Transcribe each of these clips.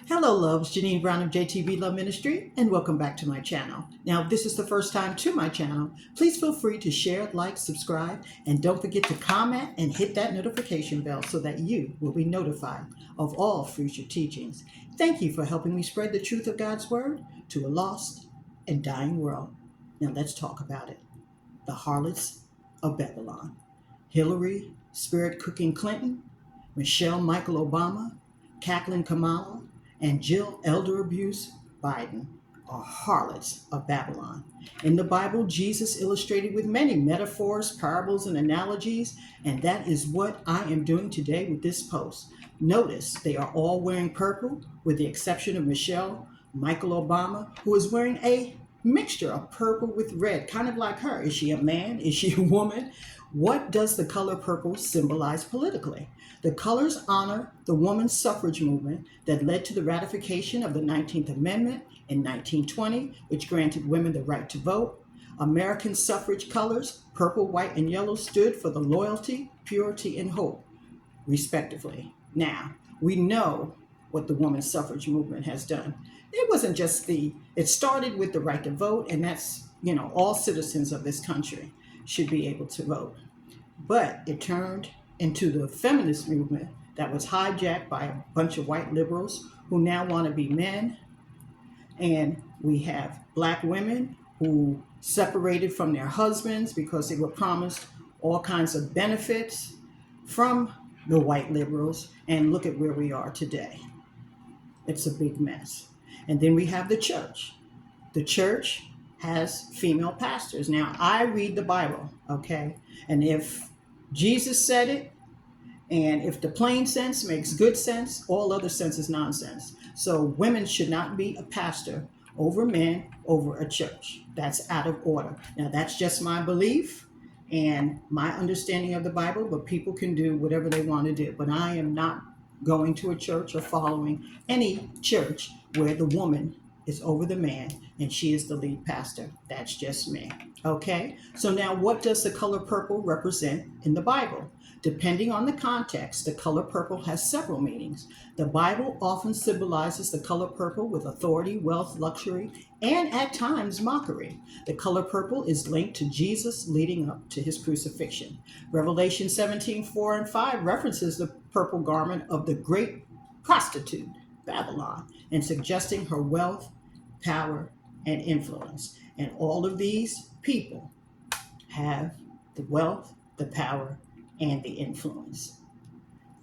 Hello, loves. Janine Brown of JTB Love Ministry, and welcome back to my channel. Now, if this is the first time to my channel, please feel free to share, like, subscribe, and don't forget to comment and hit that notification bell so that you will be notified of all future teachings. Thank you for helping me spread the truth of God's Word to a lost and dying world. Now, let's talk about it. The Harlots of Babylon. Hillary Spirit Cooking Clinton, Michelle Michael Obama, Kacklin Kamala, and Jill Elder Abuse Biden are harlots of Babylon. In the Bible, Jesus illustrated with many metaphors, parables, and analogies, and that is what I am doing today with this post. Notice they are all wearing purple, with the exception of Michelle Michael Obama, who is wearing a mixture of purple with red, kind of like her. Is she a man? Is she a woman? What does the color purple symbolize politically? The colors honor the women's suffrage movement that led to the ratification of the 19th Amendment in 1920, which granted women the right to vote. American suffrage colors, purple, white, and yellow, stood for the loyalty, purity, and hope, respectively. Now, we know what the women's suffrage movement has done. It wasn't just it started with the right to vote, and that's, all citizens of this country should be able to vote. But it turned into the feminist movement that was hijacked by a bunch of white liberals who now want to be men. And we have black women who separated from their husbands because they were promised all kinds of benefits from the white liberals. And look at where we are today. It's a big mess. And then we have the church. The church has female pastors. Now, I read the Bible, okay? And if Jesus said it, and if the plain sense makes good sense, all other sense is nonsense. So women should not be a pastor over men over a church. That's out of order. Now, that's just my belief and my understanding of the Bible, but people can do whatever they want to do. But I am not going to a church or following any church where the woman is over the man and she is the lead pastor. That's just me. Okay, so now what does the color purple represent in the Bible? Depending on the context, the color purple has several meanings. The Bible often symbolizes the color purple with authority, wealth, luxury, and at times mockery. The color purple is linked to Jesus leading up to his crucifixion. Revelation 17:4 and 5 references the purple garment of the great prostitute, Babylon, and suggesting her wealth, power, and influence. And all of these people have the wealth, the power, and the influence.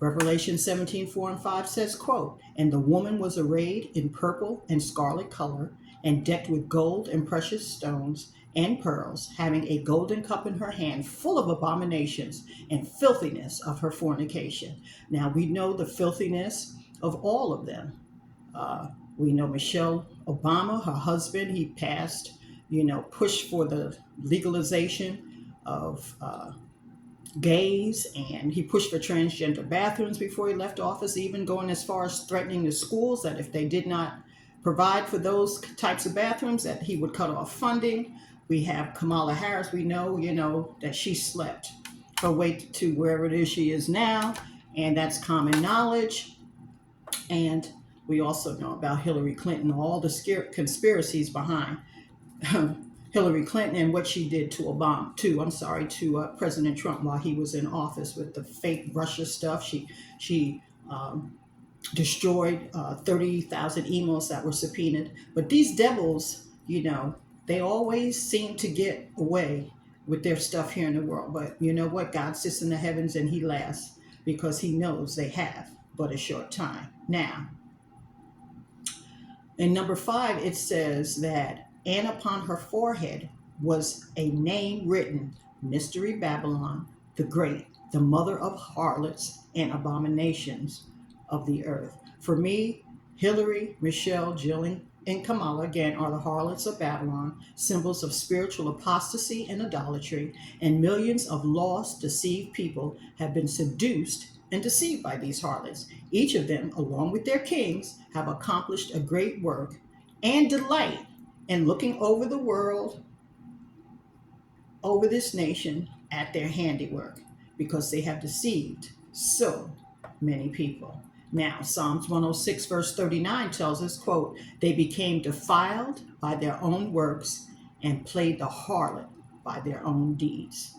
Revelation 17:4 and 5 says, quote, "And the woman was arrayed in purple and scarlet color, and decked with gold and precious stones and pearls, having a golden cup in her hand full of abominations and filthiness of her fornication." Now, we know the filthiness of all of them. We know Michelle Obama, her husband, he passed, pushed for the legalization of gays, and he pushed for transgender bathrooms before he left office, even going as far as threatening the schools that if they did not provide for those types of bathrooms, that he would cut off funding. We have Kamala Harris. We know, that she slept her way to wherever it is she is now, and that's common knowledge. And we also know about Hillary Clinton, all the conspiracies behind Hillary Clinton and what she did to President Trump while he was in office with the fake Russia stuff. She destroyed 30,000 emails that were subpoenaed. But these devils, they always seem to get away with their stuff here in the world. But you know what? God sits in the heavens and he laughs because he knows they have but a short time. Now, in number 5, it says that, "And upon her forehead was a name written, Mystery Babylon, the Great, the mother of harlots and abominations of the earth." For me, Hillary, Michelle, Jill, and Kamala, again, are the harlots of Babylon, symbols of spiritual apostasy and idolatry, and millions of lost, deceived people have been seduced and deceived by these harlots. Each of them, along with their kings, have accomplished a great work and delight in looking over the world, over this nation, at their handiwork, because they have deceived so many people. Now, Psalms 106, verse 39 tells us, quote, they became defiled by their own works and played the harlot by their own deeds.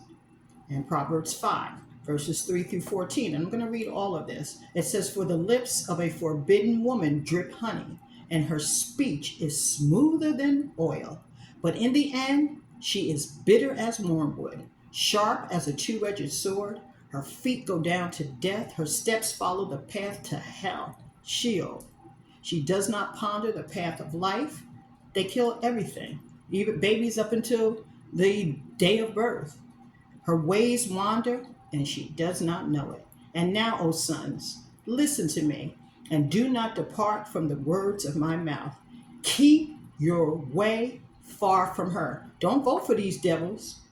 And Proverbs 5, verses 3 through 14. And I'm going to read all of this. It says, for the lips of a forbidden woman drip honey, and her speech is smoother than oil. But in the end, she is bitter as wormwood, sharp as a two-edged sword. Her feet go down to death. Her steps follow the path to hell, Sheol. She does not ponder the path of life. They kill everything, even babies up until the day of birth. Her ways wander, and she does not know it. And now, O sons, listen to me, and do not depart from the words of my mouth. Keep your way far from her. Don't vote for these devils.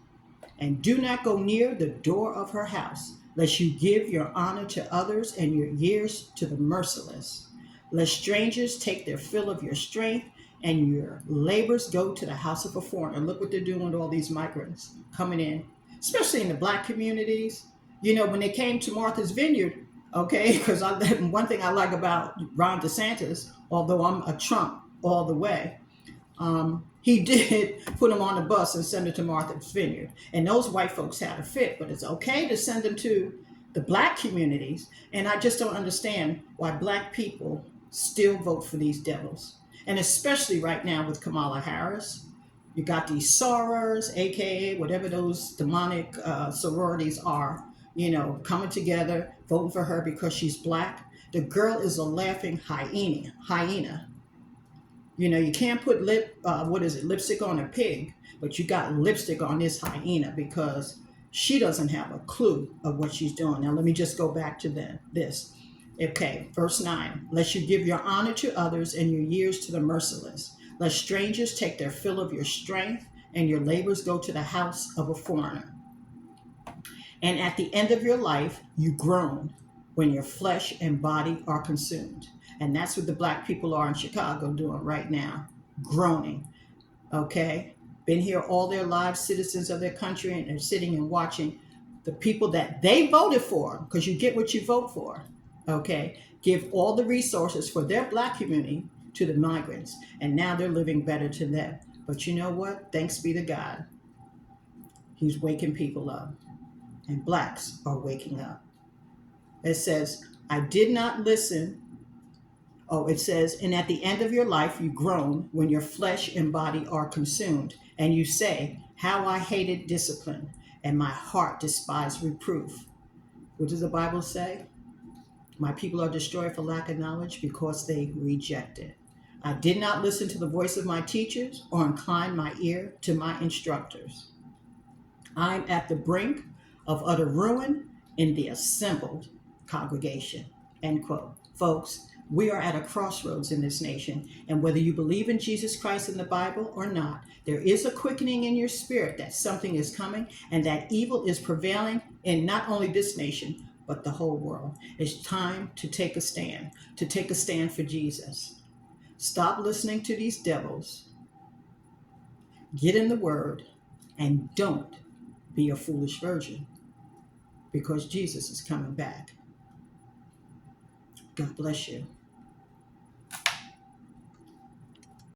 And do not go near the door of her house, lest you give your honor to others and your years to the merciless. Lest strangers take their fill of your strength and your labors go to the house of a foreigner. Look what they're doing with all these migrants coming in, especially in the Black communities. You know, when they came to Martha's Vineyard, okay, because one thing I like about Ron DeSantis, although I'm a Trump all the way, he did put them on the bus and send them to Martha's Vineyard. And those white folks had a fit, but it's okay to send them to the Black communities. And I just don't understand why Black people still vote for these devils. And especially right now with Kamala Harris. You got these sorors, aka whatever those demonic sororities are, you know, coming together, voting for her because she's Black. The girl is a laughing hyena. You know, you can't put lipstick on a pig, but you got lipstick on this hyena because she doesn't have a clue of what she's doing. Now, let me just go back to this. Okay, verse 9. Lest you give your honor to others and your years to the merciless. Lest strangers take their fill of your strength and your labors go to the house of a foreigner. And at the end of your life, you groan when your flesh and body are consumed. And that's what the Black people are in Chicago doing right now, groaning, okay? Been here all their lives, citizens of their country, and they're sitting and watching the people that they voted for, because you get what you vote for, okay? Give all the resources for their Black community to the migrants, and now they're living better to them. But you know what? Thanks be to God. He's waking people up, and Blacks are waking up. It says, I did not listen. Oh, it says, and at the end of your life, you groan when your flesh and body are consumed. And you say, how I hated discipline, and my heart despised reproof. What does the Bible say? My people are destroyed for lack of knowledge because they reject it. I did not listen to the voice of my teachers or incline my ear to my instructors. I'm at the brink of utter ruin in the assembled congregation. End quote. Folks, we are at a crossroads in this nation, and whether you believe in Jesus Christ in the Bible or not, there is a quickening in your spirit that something is coming and that evil is prevailing in not only this nation, but the whole world. It's time to take a stand for Jesus. Stop listening to these devils. Get in the Word, and don't be a foolish virgin, because Jesus is coming back. God bless you.